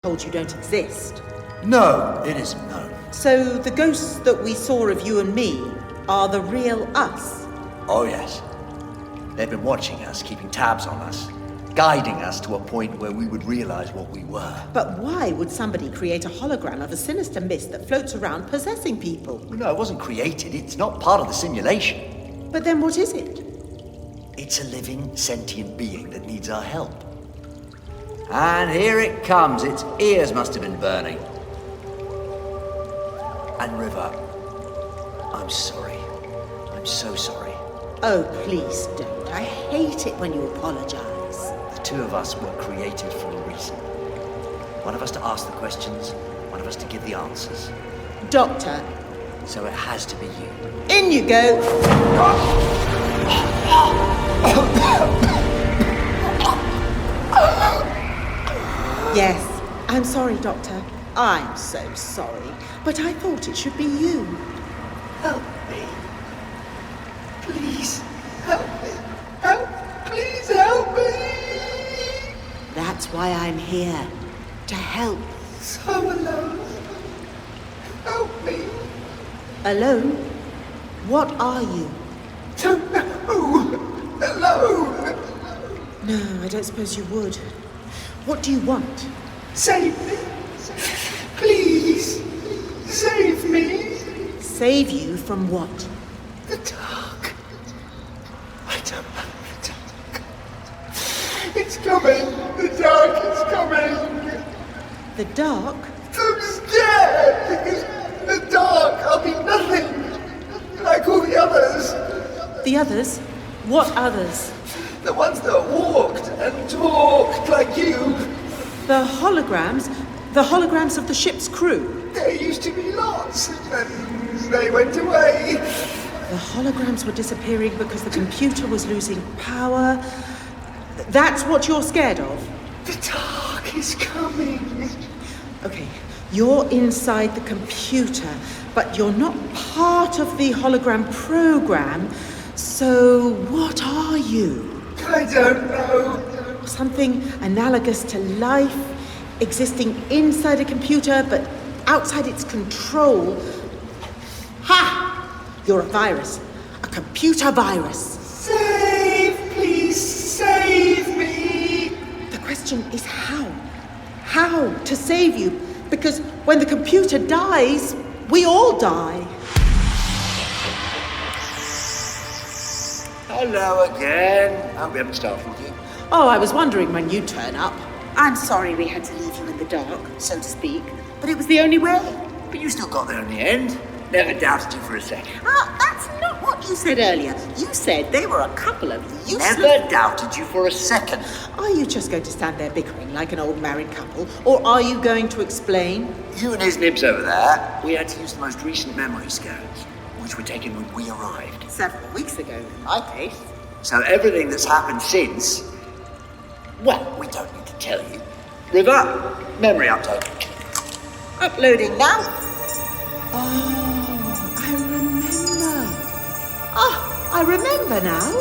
told you don't exist. No, it isn't, no. So the ghosts that we saw of you and me are the real us? Oh, yes. They've been watching us, keeping tabs on us, guiding us to a point where we would realize what we were. But why would somebody create a hologram of a sinister mist that floats around possessing people? No, it wasn't created. It's not part of the simulation. But then what is it? It's a living, sentient being that needs our help. And here it comes. Its ears must have been burning. And River, I'm sorry. I'm so sorry. Oh, please don't. I hate it when you apologize. The two of us were created for a reason. One of us to ask the questions, one of us to give the answers. Doctor. So it has to be you. In you go. Yes, I'm sorry, Doctor. I'm so sorry. But I thought it should be you. Help me. Please, help me. Help, please help me. That's why I'm here. To help. So alone. Help me. Alone? What are you? Don't know. Alone. No, I don't suppose you would. What do you want? Save me. Please. Save me. Save you from what? The dark. I don't know the dark. It's coming. The dark is coming. The dark? I'm scared because the dark, I'll be nothing. Like all the others. The others? What others? The ones that walked and talked like you. The holograms? The holograms of the ship's crew? There used to be lots, and they went away. The holograms were disappearing because the computer was losing power. That's what you're scared of? The dark is coming. Okay, you're inside the computer, but you're not part of the hologram program. So what are you? I don't know. Something analogous to life, existing inside a computer, but outside its control. Ha! You're a virus. A computer virus. Save! Please save me! The question is how? How to save you? Because when the computer dies, we all die. Hello again. I hope we haven't startled you. Oh, I was wondering when you'd turn up. I'm sorry we had to leave you in the dark, so to speak, but it was the only way. But you still got there in the end. Never doubted you for a second. Ah, that's not what you said earlier. You said they were a couple of useless... Never doubted you for a second. Are you just going to stand there bickering like an old married couple, or are you going to explain? You and his nibs over there, we had to use the most recent memory scans, which were taken when we arrived. Several weeks ago, in my case. So everything that's happened since, well, we don't need to tell you. River, memory update. Uploading now. Oh, I remember. Ah, I remember now.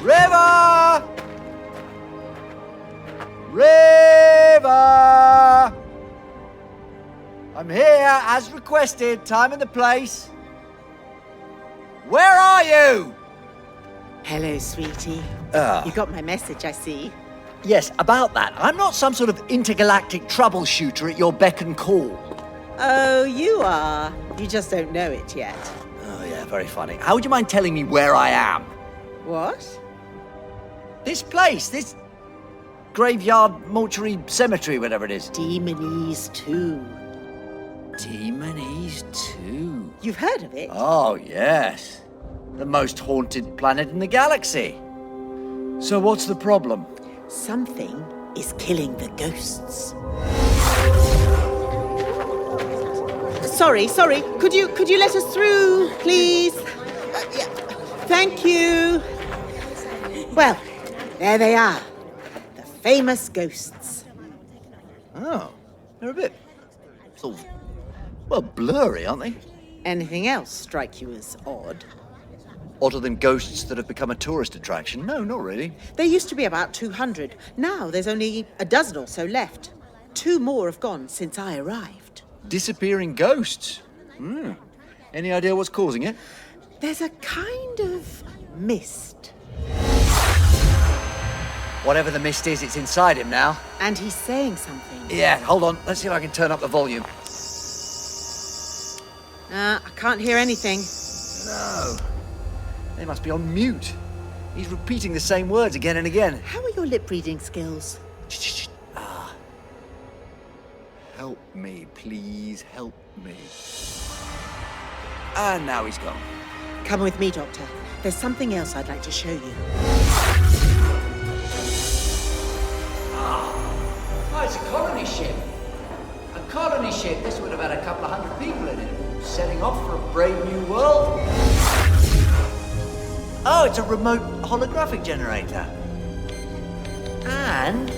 River! River! I'm here as requested, time and the place. Where are you? Hello, sweetie. You got my message, I see. Yes, about that. I'm not some sort of intergalactic troubleshooter at your beck and call. Oh, you are. You just don't know it yet. Oh, yeah, very funny. How would you mind telling me where I am? What? This place, this graveyard, mortuary, cemetery, whatever it is. Demonese 2. Demonese 2. You've heard of it? Oh, yes. The most haunted planet in the galaxy. So what's the problem? Something is killing the ghosts. Sorry. Could you let us through, please? Yeah. Thank you. Well, there they are. The famous ghosts. Oh, they're a bit sort of, well, blurry, aren't they? Anything else strike you as odd? Odder than ghosts that have become a tourist attraction? No, not really. There used to be about 200. Now there's only a dozen or so left. 2 more have gone since I arrived. Disappearing ghosts? Any idea what's causing it? There's a kind of mist. Whatever the mist is, it's inside him now. And he's saying something. Yeah, hold on. Let's see if I can turn up the volume. I can't hear anything. No. They must be on mute. He's repeating the same words again and again. How are your lip reading skills? Shh. Help me, please, help me. And now he's gone. Come with me, Doctor. There's something else I'd like to show you. Oh, it's a colony ship. A colony ship. This would have had a couple of 100 people in it, setting off for a brave new world. Oh, it's a remote holographic generator. And...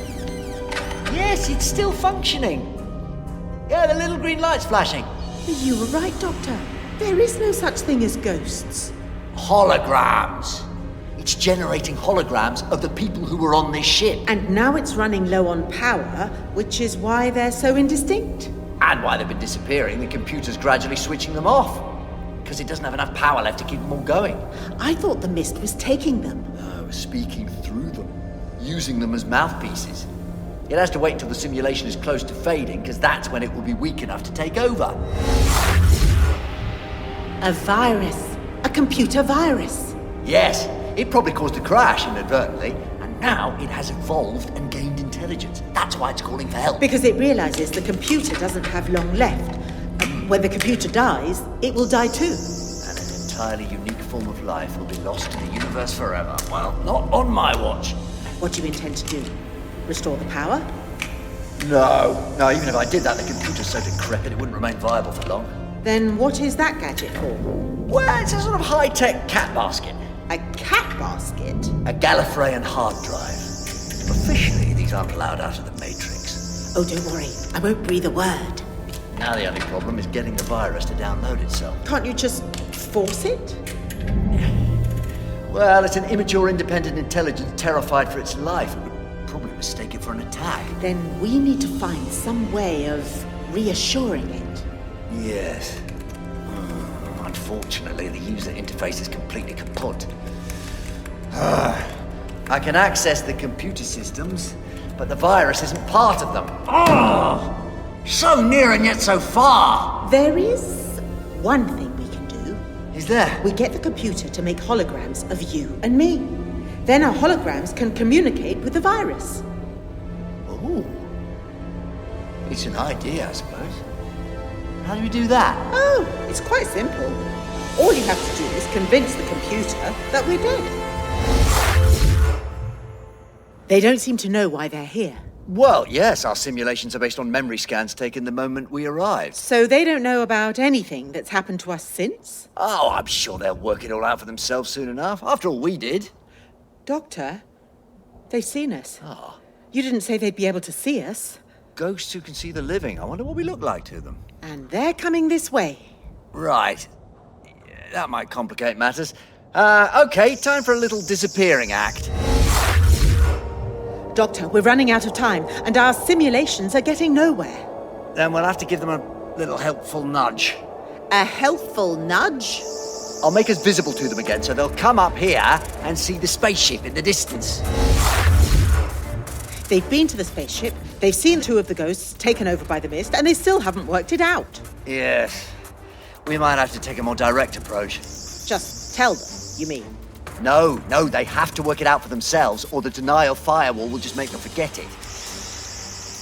yes, it's still functioning. Yeah, the little green light's flashing. You were right, Doctor. There is no such thing as ghosts. Holograms. It's generating holograms of the people who were on this ship. And now it's running low on power, which is why they're so indistinct. And why they've been disappearing, the computer's gradually switching them off. Because it doesn't have enough power left to keep them all going. I thought the mist was taking them. No, speaking through them. Using them as mouthpieces. It has to wait until the simulation is close to fading, because that's when it will be weak enough to take over. A virus. A computer virus. Yes, it probably caused a crash inadvertently, and now it has evolved and gained intelligence. That's why it's calling for help. Because it realizes the computer doesn't have long left. When the computer dies, it will die too. And an entirely unique form of life will be lost to the universe forever. Well, not on my watch. What do you intend to do? Restore the power? No, even if I did that, the computer's so decrepit it wouldn't remain viable for long. Then what is that gadget for? Well, it's a sort of high-tech cat basket. A cat basket? A Gallifreyan hard drive. Officially, these aren't allowed out of the Matrix. Oh, don't worry. I won't breathe a word. Now the only problem is getting the virus to download itself. Can't you just force it? Well, it's an immature, independent intelligence terrified for its life. It would probably mistake it for an attack. Then we need to find some way of reassuring it. Yes. Unfortunately, the user interface is completely kaput. I can access the computer systems, but the virus isn't part of them. So near and yet so far. There is one thing we can do. Is there? We get the computer to make holograms of you and me. Then our holograms can communicate with the virus. Ooh. It's an idea, I suppose. How do we do that? Oh, it's quite simple. All you have to do is convince the computer that we're dead. They don't seem to know why they're here. Well, yes, our simulations are based on memory scans taken the moment we arrived. So they don't know about anything that's happened to us since? Oh, I'm sure they'll work it all out for themselves soon enough. After all, we did. Doctor, they've seen us. Oh. You didn't say they'd be able to see us. Ghosts who can see the living. I wonder what we look like to them. And they're coming this way. Right. Yeah, that might complicate matters. Okay, time for a little disappearing act. Doctor, we're running out of time, and our simulations are getting nowhere. Then we'll have to give them a little helpful nudge. A helpful nudge? I'll make us visible to them again, so they'll come up here and see the spaceship in the distance. They've been to the spaceship, they've seen 2 of the ghosts taken over by the mist, and they still haven't worked it out. Yes. We might have to take a more direct approach. Just tell them, you mean? No, they have to work it out for themselves, or the denial firewall will just make them forget it.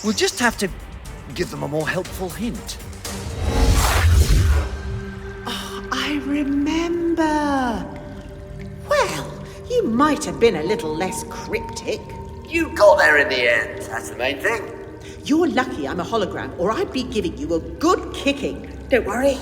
We'll just have to give them a more helpful hint. Oh, I remember. Well, you might have been a little less cryptic. You got there in the end, that's the main thing. You're lucky I'm a hologram, or I'd be giving you a good kicking. Don't worry,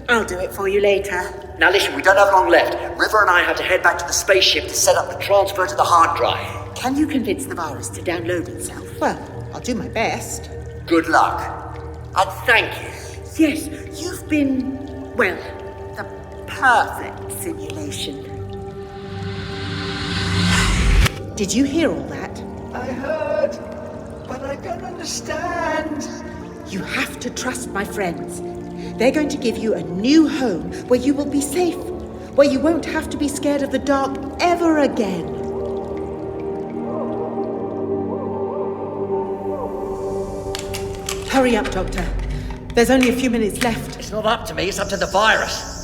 I'll do it for you later. Now listen, we don't have long left. River and I have to head back to the spaceship to set up the transfer to the hard drive. Can you convince the virus to download itself? Well, I'll do my best. Good luck. And thank you. Yes, you've been, well, perfect simulation. Did you hear all that? I heard, but I don't understand. You have to trust my friends. They're going to give you a new home where you will be safe, where you won't have to be scared of the dark ever again. Hurry up, Doctor. There's only a few minutes left. It's not up to me, it's up to the virus.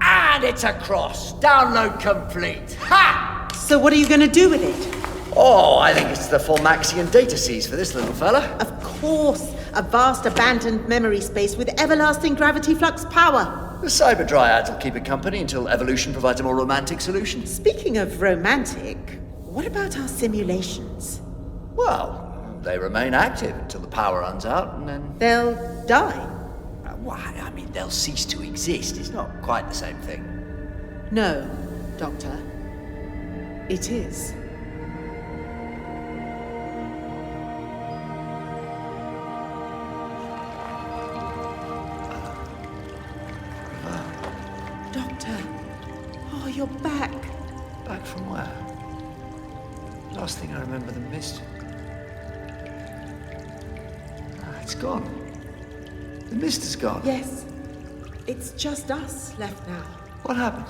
And it's across. Download complete. Ha! So what are you going to do with it? Oh, I think it's the Formaxian data seas for this little fella. Of course, a vast abandoned memory space with everlasting gravity flux power. The cyber dryads will keep it company until evolution provides a more romantic solution. Speaking of romantic, what about our simulations? Well, they remain active until the power runs out, and then... They'll die. Why, I mean, they'll cease to exist. It's not quite the same thing. No, Doctor. It is. Doctor. Oh, you're back. Back from where? Last thing I remember, the mist. It's gone. The mist is gone. Yes. It's just us left now. What happened?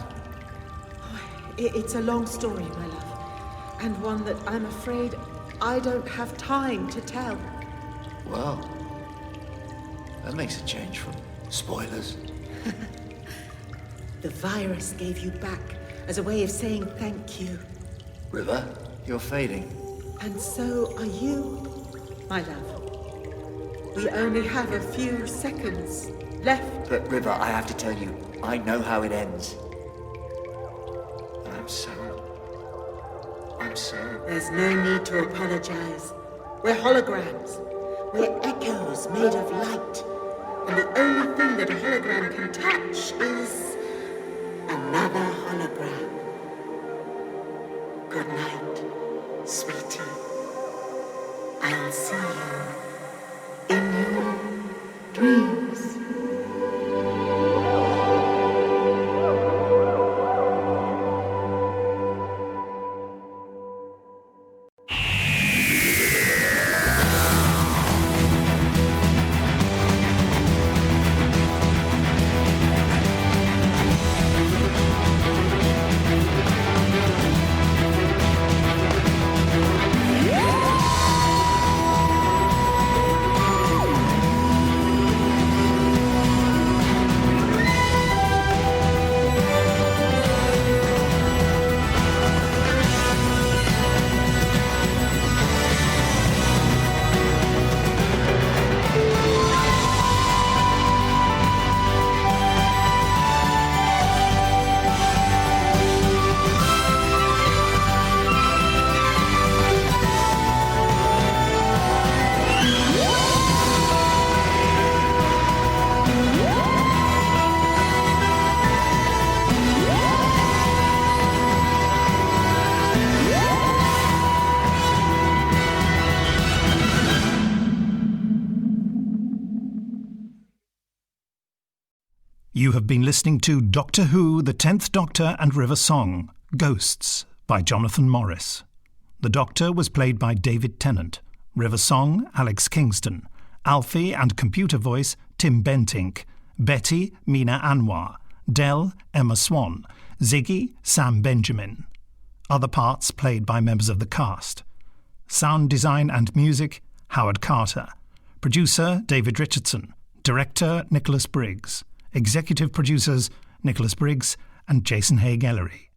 It's a long story, my love. And one that I'm afraid I don't have time to tell. Well, that makes a change from spoilers. The virus gave you back as a way of saying thank you. River, you're fading. And so are you, my love. We only have a few seconds left. But River, I have to tell you, I know how it ends. And I'm so... There's no need to apologize. We're holograms. We're echoes made of light. And the only thing that a hologram can touch is another hologram. Good night, sweetie. I'll see you in your dreams. You have been listening to Doctor Who, The 10th Doctor and River Song, Ghosts, by Jonathan Morris. The Doctor was played by David Tennant, River Song, Alex Kingston, Alfie and computer voice, Tim Bentinck, Betty, Mina Anwar, Del, Emma Swan, Ziggy, Sam Benjamin. Other parts played by members of the cast. Sound design and music, Howard Carter. Producer, David Richardson. Director, Nicholas Briggs. Executive producers, Nicholas Briggs and Jason Haig-Ellery.